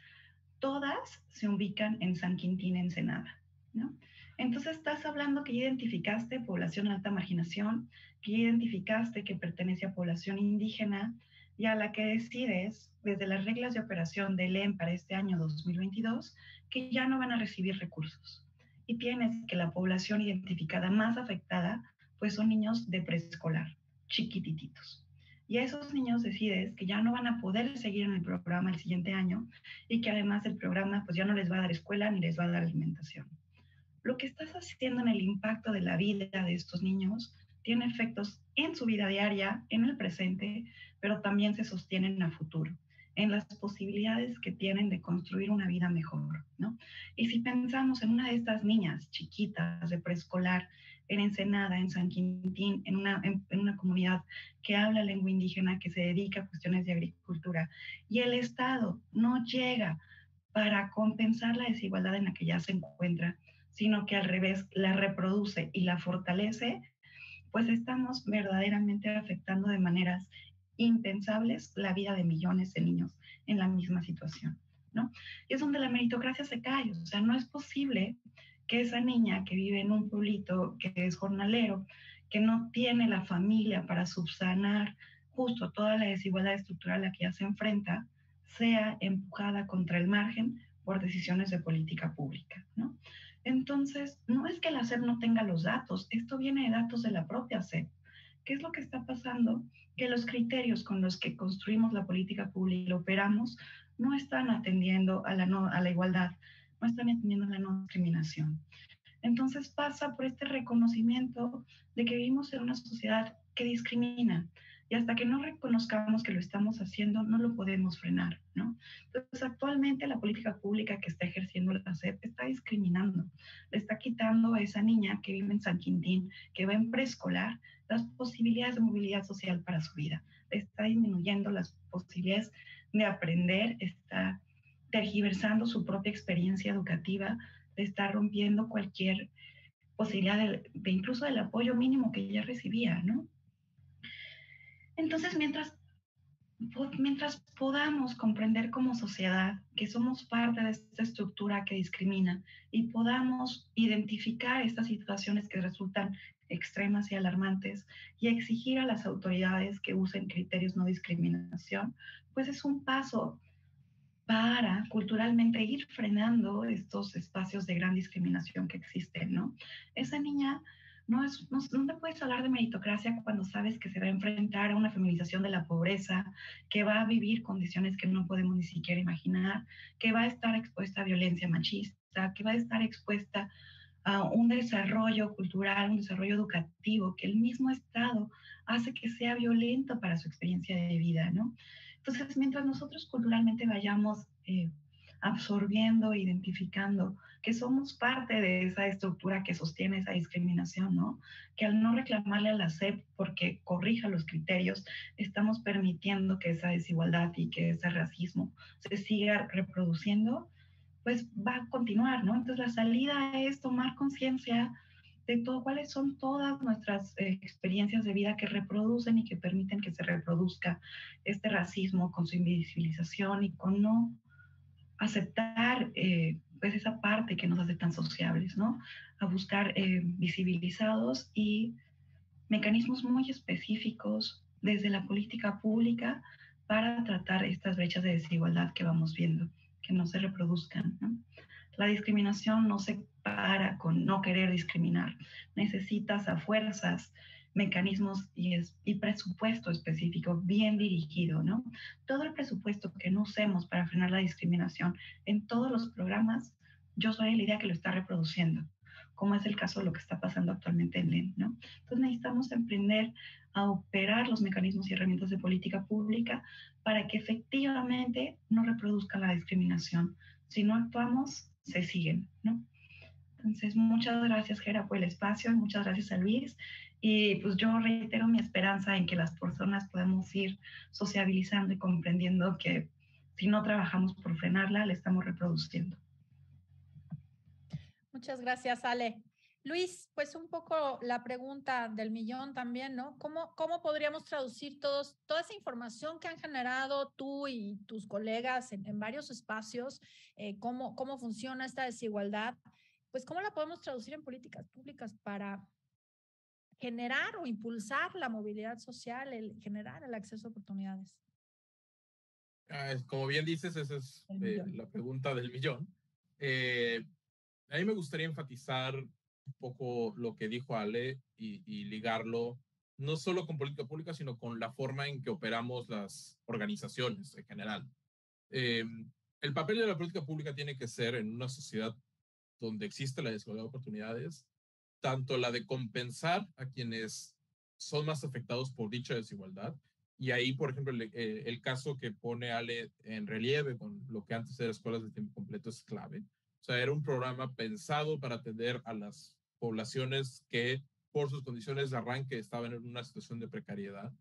Todas se ubican en San Quintín, Ensenada, ¿no? Entonces estás hablando que ya identificaste población alta marginación, que ya identificaste que pertenece a población indígena, y a la que decides, desde las reglas de operación del EM para este año 2022, que ya no van a recibir recursos. Y tienes que la población identificada más afectada, pues son niños de preescolar, chiquitititos. Y a esos niños decides que ya no van a poder seguir en el programa el siguiente año y que además el programa pues ya no les va a dar escuela ni les va a dar alimentación. Lo que estás haciendo en el impacto de la vida de estos niños tiene efectos en su vida diaria, en el presente, pero también se sostienen a futuro, en las posibilidades que tienen de construir una vida mejor, ¿no? Y si pensamos en una de estas niñas chiquitas de preescolar, en Ensenada, en San Quintín, en una comunidad que habla lengua indígena, que se dedica a cuestiones de agricultura, y el Estado no llega para compensar la desigualdad en la que ya se encuentra, sino que al revés la reproduce y la fortalece, pues estamos verdaderamente afectando de maneras impensables la vida de millones de niños en la misma situación, ¿no? Y es donde la meritocracia se cae. O sea, no es posible que esa niña que vive en un pueblito, que es jornalero, que no tiene la familia para subsanar justo toda la desigualdad estructural a la que ya se enfrenta, sea empujada contra el margen por decisiones de política pública, ¿no? Entonces, no es que la SEP no tenga los datos, esto viene de datos de la propia SEP. ¿Qué es lo que está pasando? Que los criterios con los que construimos la política pública y lo operamos no están atendiendo a la igualdad, no están atendiendo a la no discriminación. Entonces pasa por este reconocimiento de que vivimos en una sociedad que discrimina, y hasta que no reconozcamos que lo estamos haciendo, no lo podemos frenar, ¿no? Entonces, actualmente la política pública que está ejerciendo la SEP está discriminando, le está quitando a esa niña que vive en San Quintín, que va en preescolar, las posibilidades de movilidad social para su vida, le está disminuyendo las posibilidades de aprender, está tergiversando su propia experiencia educativa, le está rompiendo cualquier posibilidad de incluso del apoyo mínimo que ella recibía, ¿no? Entonces, mientras podamos comprender como sociedad que somos parte de esta estructura que discrimina y podamos identificar estas situaciones que resultan extremas y alarmantes y exigir a las autoridades que usen criterios no discriminación, pues es un paso para culturalmente ir frenando estos espacios de gran discriminación que existen, ¿no? Esa niña no te puedes hablar de meritocracia cuando sabes que se va a enfrentar a una feminización de la pobreza, que va a vivir condiciones que no podemos ni siquiera imaginar, que va a estar expuesta a violencia machista, que va a estar expuesta a un desarrollo cultural, un desarrollo educativo, que el mismo Estado hace que sea violento para su experiencia de vida, ¿no? Entonces, mientras nosotros culturalmente vayamos absorbiendo, identificando que somos parte de esa estructura que sostiene esa discriminación, ¿no? Que al no reclamarle a la SEP porque corrija los criterios, estamos permitiendo que esa desigualdad y que ese racismo se siga reproduciendo, pues va a continuar, ¿no? Entonces la salida es tomar conciencia de todo, cuáles son todas nuestras experiencias de vida que reproducen y que permiten que se reproduzca este racismo con su invisibilización y con no aceptar pues esa parte que nos hace tan sociables, ¿no? A buscar visibilizados y mecanismos muy específicos desde la política pública para tratar estas brechas de desigualdad que vamos viendo, que no se reproduzcan, ¿no? La discriminación no se para con no querer discriminar. Necesitas a fuerzas mecanismos y presupuesto específico bien dirigido, ¿no? Todo el presupuesto que no usemos para frenar la discriminación en todos los programas, yo soy la idea que lo está reproduciendo, como es el caso de lo que está pasando actualmente en LEN, ¿no? Entonces necesitamos emprender a operar los mecanismos y herramientas de política pública para que efectivamente no reproduzca la discriminación. Si no actuamos, se siguen, ¿no? Entonces, muchas gracias, Gera, por el espacio, muchas gracias a Luis. Y pues yo reitero mi esperanza en que las personas podamos ir sociabilizando y comprendiendo que si no trabajamos por frenarla, la estamos reproduciendo. Muchas gracias, Ale. Luis, pues un poco la pregunta del millón también, ¿no? ¿Cómo podríamos traducir toda esa información que han generado tú y tus colegas en varios espacios? ¿Cómo funciona esta desigualdad? Pues, ¿cómo la podemos traducir en políticas públicas para generar o impulsar la movilidad social, generar el acceso a oportunidades? Como bien dices, esa es la pregunta del millón. A mí me gustaría enfatizar un poco lo que dijo Ale y ligarlo no solo con política pública, sino con la forma en que operamos las organizaciones en general. El papel de la política pública tiene que ser en una sociedad donde existe la desigualdad de oportunidades, tanto la de compensar a quienes son más afectados por dicha desigualdad, y ahí, por ejemplo, el caso que pone Ale en relieve con lo que antes era escuelas de tiempo completo es clave. O sea, era un programa pensado para atender a las poblaciones que por sus condiciones de arranque estaban en una situación de precariedad.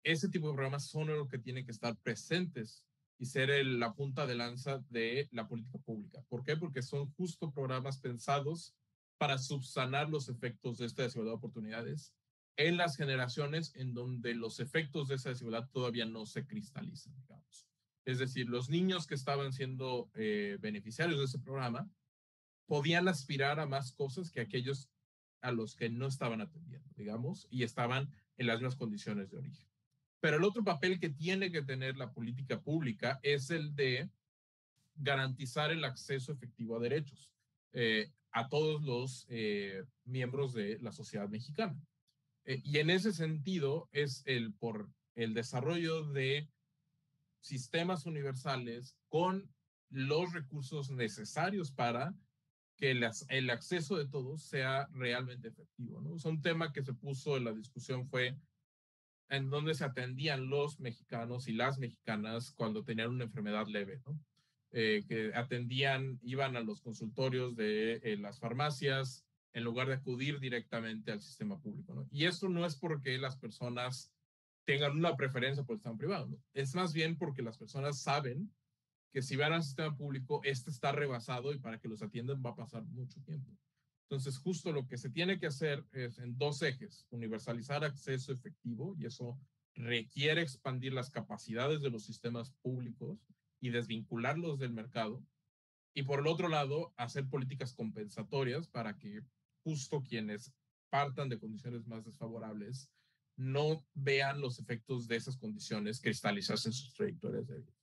Ese tipo de programas son los que tienen que estar presentes y ser la punta de lanza de la política pública. ¿Por qué? Porque son justo programas pensados para subsanar los efectos de esta desigualdad de oportunidades en las generaciones en donde los efectos de esa desigualdad todavía no se cristalizan, digamos. Es decir, los niños que estaban siendo beneficiarios de ese programa podían aspirar a más cosas que aquellos a los que no estaban atendiendo, digamos, y estaban en las mismas condiciones de origen. Pero el otro papel que tiene que tener la política pública es el de garantizar el acceso efectivo a derechos a todos los miembros de la sociedad mexicana. Y en ese sentido es por el desarrollo de sistemas universales con los recursos necesarios para que el acceso de todos sea realmente efectivo, ¿no? O sea, un tema que se puso en la discusión fue en donde se atendían los mexicanos y las mexicanas cuando tenían una enfermedad leve, ¿no? Que iban a los consultorios de las farmacias en lugar de acudir directamente al sistema público, ¿no? Y eso no es porque las personas tengan una preferencia por el sistema privado, ¿no? Es más bien porque las personas saben que si van al sistema público, este está rebasado y para que los atiendan va a pasar mucho tiempo. Entonces, justo lo que se tiene que hacer es en dos ejes: universalizar acceso efectivo, y eso requiere expandir las capacidades de los sistemas públicos y desvincularlos del mercado. Y por el otro lado, hacer políticas compensatorias para que justo quienes partan de condiciones más desfavorables no vean los efectos de esas condiciones cristalizarse en sus trayectorias de vida.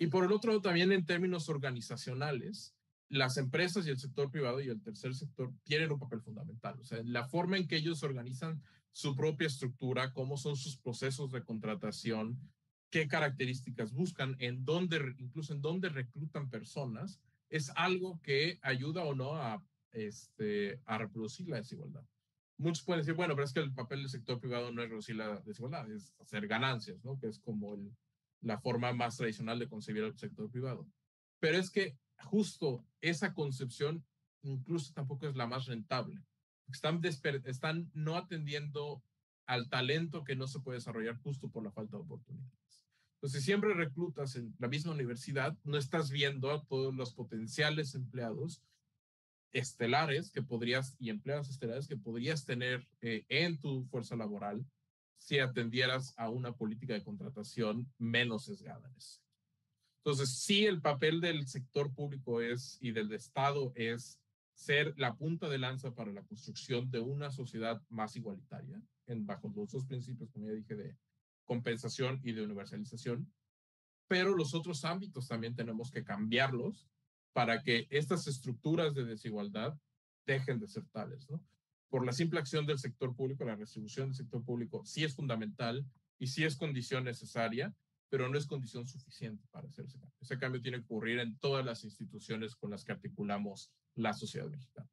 Y por el otro lado, también en términos organizacionales, las empresas y el sector privado y el tercer sector tienen un papel fundamental. O sea, la forma en que ellos organizan su propia estructura, cómo son sus procesos de contratación, qué características buscan, incluso en dónde reclutan personas, es algo que ayuda o no a reproducir la desigualdad. Muchos pueden decir, bueno, pero es que el papel del sector privado no es reducir la desigualdad, es hacer ganancias, ¿no? Que es como la forma más tradicional de concebir el sector privado. Pero es que justo esa concepción incluso tampoco es la más rentable. Están no atendiendo al talento que no se puede desarrollar justo por la falta de oportunidades. Entonces, si siempre reclutas en la misma universidad, no estás viendo a todos los potenciales empleados estelares y empleados estelares que podrías tener en tu fuerza laboral si atendieras a una política de contratación menos sesgada. Entonces, sí, el papel del sector público y del Estado es ser la punta de lanza para la construcción de una sociedad más igualitaria, bajo los dos principios, como ya dije, de compensación y de universalización, pero los otros ámbitos también tenemos que cambiarlos para que estas estructuras de desigualdad dejen de ser tales, ¿no? Por la simple acción del sector público, la redistribución del sector público sí es fundamental y sí es condición necesaria, pero no es condición suficiente para hacer ese cambio. Ese cambio tiene que ocurrir en todas las instituciones con las que articulamos la sociedad mexicana.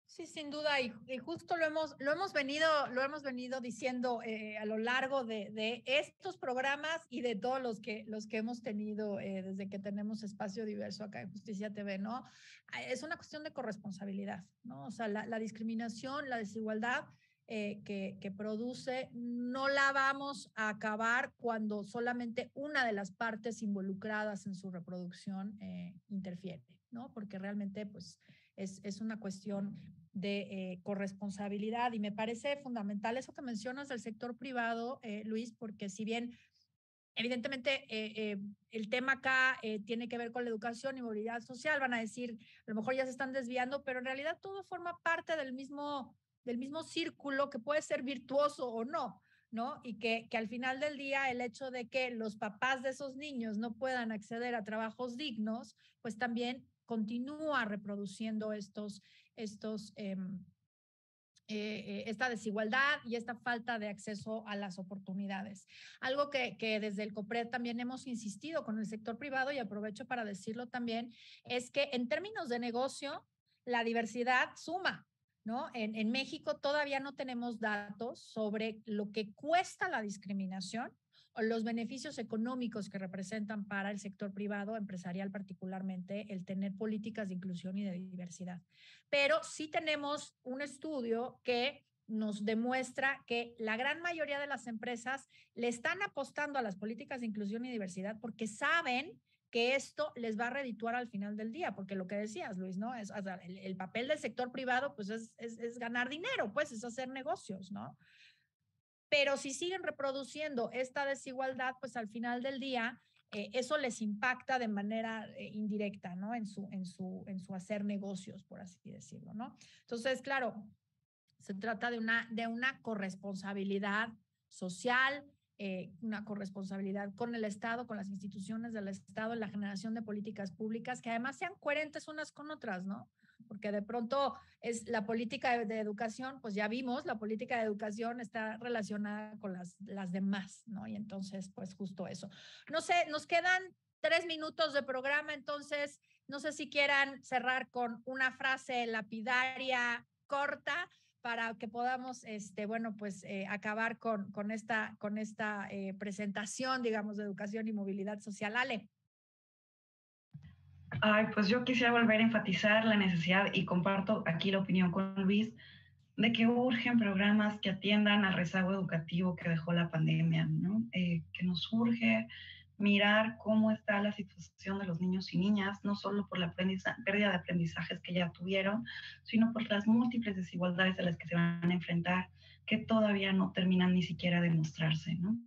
Sí, sin duda, y justo lo hemos venido diciendo a lo largo de estos programas y de todos los que hemos tenido desde que tenemos Espacio Diverso acá en Justicia TV, ¿no? Es una cuestión de corresponsabilidad, ¿no? O sea, la discriminación, la desigualdad que produce, no la vamos a acabar cuando solamente una de las partes involucradas en su reproducción interfiere, ¿no? Porque realmente, pues, es una cuestión de corresponsabilidad y me parece fundamental eso que mencionas del sector privado, Luis, porque si bien evidentemente el tema acá tiene que ver con la educación y movilidad social, van a decir, a lo mejor ya se están desviando, pero en realidad todo forma parte del mismo círculo que puede ser virtuoso o no, ¿no? Y que al final del día el hecho de que los papás de esos niños no puedan acceder a trabajos dignos, pues también continúa reproduciendo esta desigualdad y esta falta de acceso a las oportunidades. Algo que desde el COPRED también hemos insistido con el sector privado, y aprovecho para decirlo también, es que en términos de negocio, la diversidad suma, ¿no? En México todavía no tenemos datos sobre lo que cuesta la discriminación o los beneficios económicos que representan para el sector privado, empresarial particularmente, el tener políticas de inclusión y de diversidad. Pero sí tenemos un estudio que nos demuestra que la gran mayoría de las empresas le están apostando a las políticas de inclusión y diversidad porque saben que esto les va a redituar al final del día, porque lo que decías, Luis, ¿no? Es, o sea, el papel del sector privado, pues es ganar dinero, pues es hacer negocios, ¿no? Pero si siguen reproduciendo esta desigualdad, pues al final del día, eso les impacta de manera indirecta, ¿no? En su hacer negocios, por así decirlo, ¿no? Entonces, claro, se trata de una corresponsabilidad social, una corresponsabilidad con el Estado, con las instituciones del Estado en la generación de políticas públicas que además sean coherentes unas con otras, ¿no? Porque de pronto es la política de educación, pues ya vimos, la política de educación está relacionada con las demás, ¿no? Y entonces, pues justo eso. No sé, nos quedan 3 minutos de programa, entonces no sé si quieran cerrar con una frase lapidaria corta para que podamos, bueno, pues acabar con esta presentación, digamos, de educación y movilidad social. Ale. Ay, pues yo quisiera volver a enfatizar la necesidad, y comparto aquí la opinión con Luis, de que urgen programas que atiendan al rezago educativo que dejó la pandemia, ¿no? Que nos urge mirar cómo está la situación de los niños y niñas, no solo por la pérdida de aprendizajes que ya tuvieron, sino por las múltiples desigualdades a las que se van a enfrentar, que todavía no terminan ni siquiera de mostrarse, ¿no?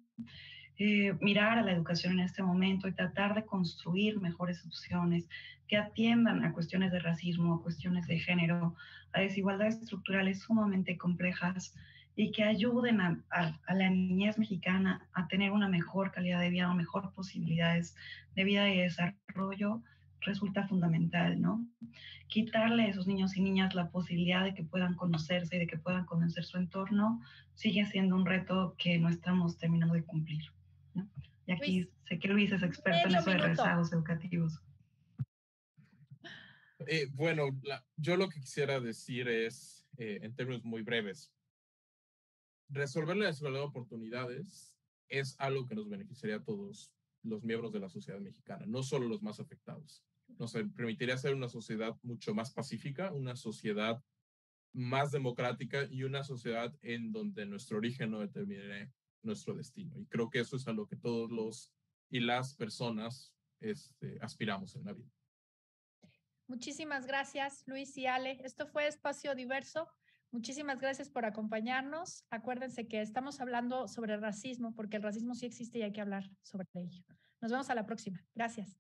Mirar a la educación en este momento y tratar de construir mejores opciones que atiendan a cuestiones de racismo, a cuestiones de género, a desigualdades estructurales sumamente complejas y que ayuden a la niñez mexicana a tener una mejor calidad de vida o mejor posibilidades de vida y desarrollo, resulta fundamental, ¿no? Quitarle a esos niños y niñas la posibilidad de que puedan conocerse y de que puedan conocer su entorno sigue siendo un reto que no estamos terminando de cumplir, ¿no? Y aquí Luis, sé que Luis es experto en eso de rezagos educativos. Bueno, yo lo que quisiera decir es, en términos muy breves, resolver la desigualdad de oportunidades es algo que nos beneficiaría a todos los miembros de la sociedad mexicana, no solo los más afectados. Nos permitiría ser una sociedad mucho más pacífica, una sociedad más democrática y una sociedad en donde nuestro origen no determine nuestro destino. Y creo que eso es a lo que todos los y las personas aspiramos en la vida. Muchísimas gracias, Luis y Ale. Esto fue Espacio Diverso. Muchísimas gracias por acompañarnos. Acuérdense que estamos hablando sobre racismo, porque el racismo sí existe y hay que hablar sobre ello. Nos vemos a la próxima. Gracias.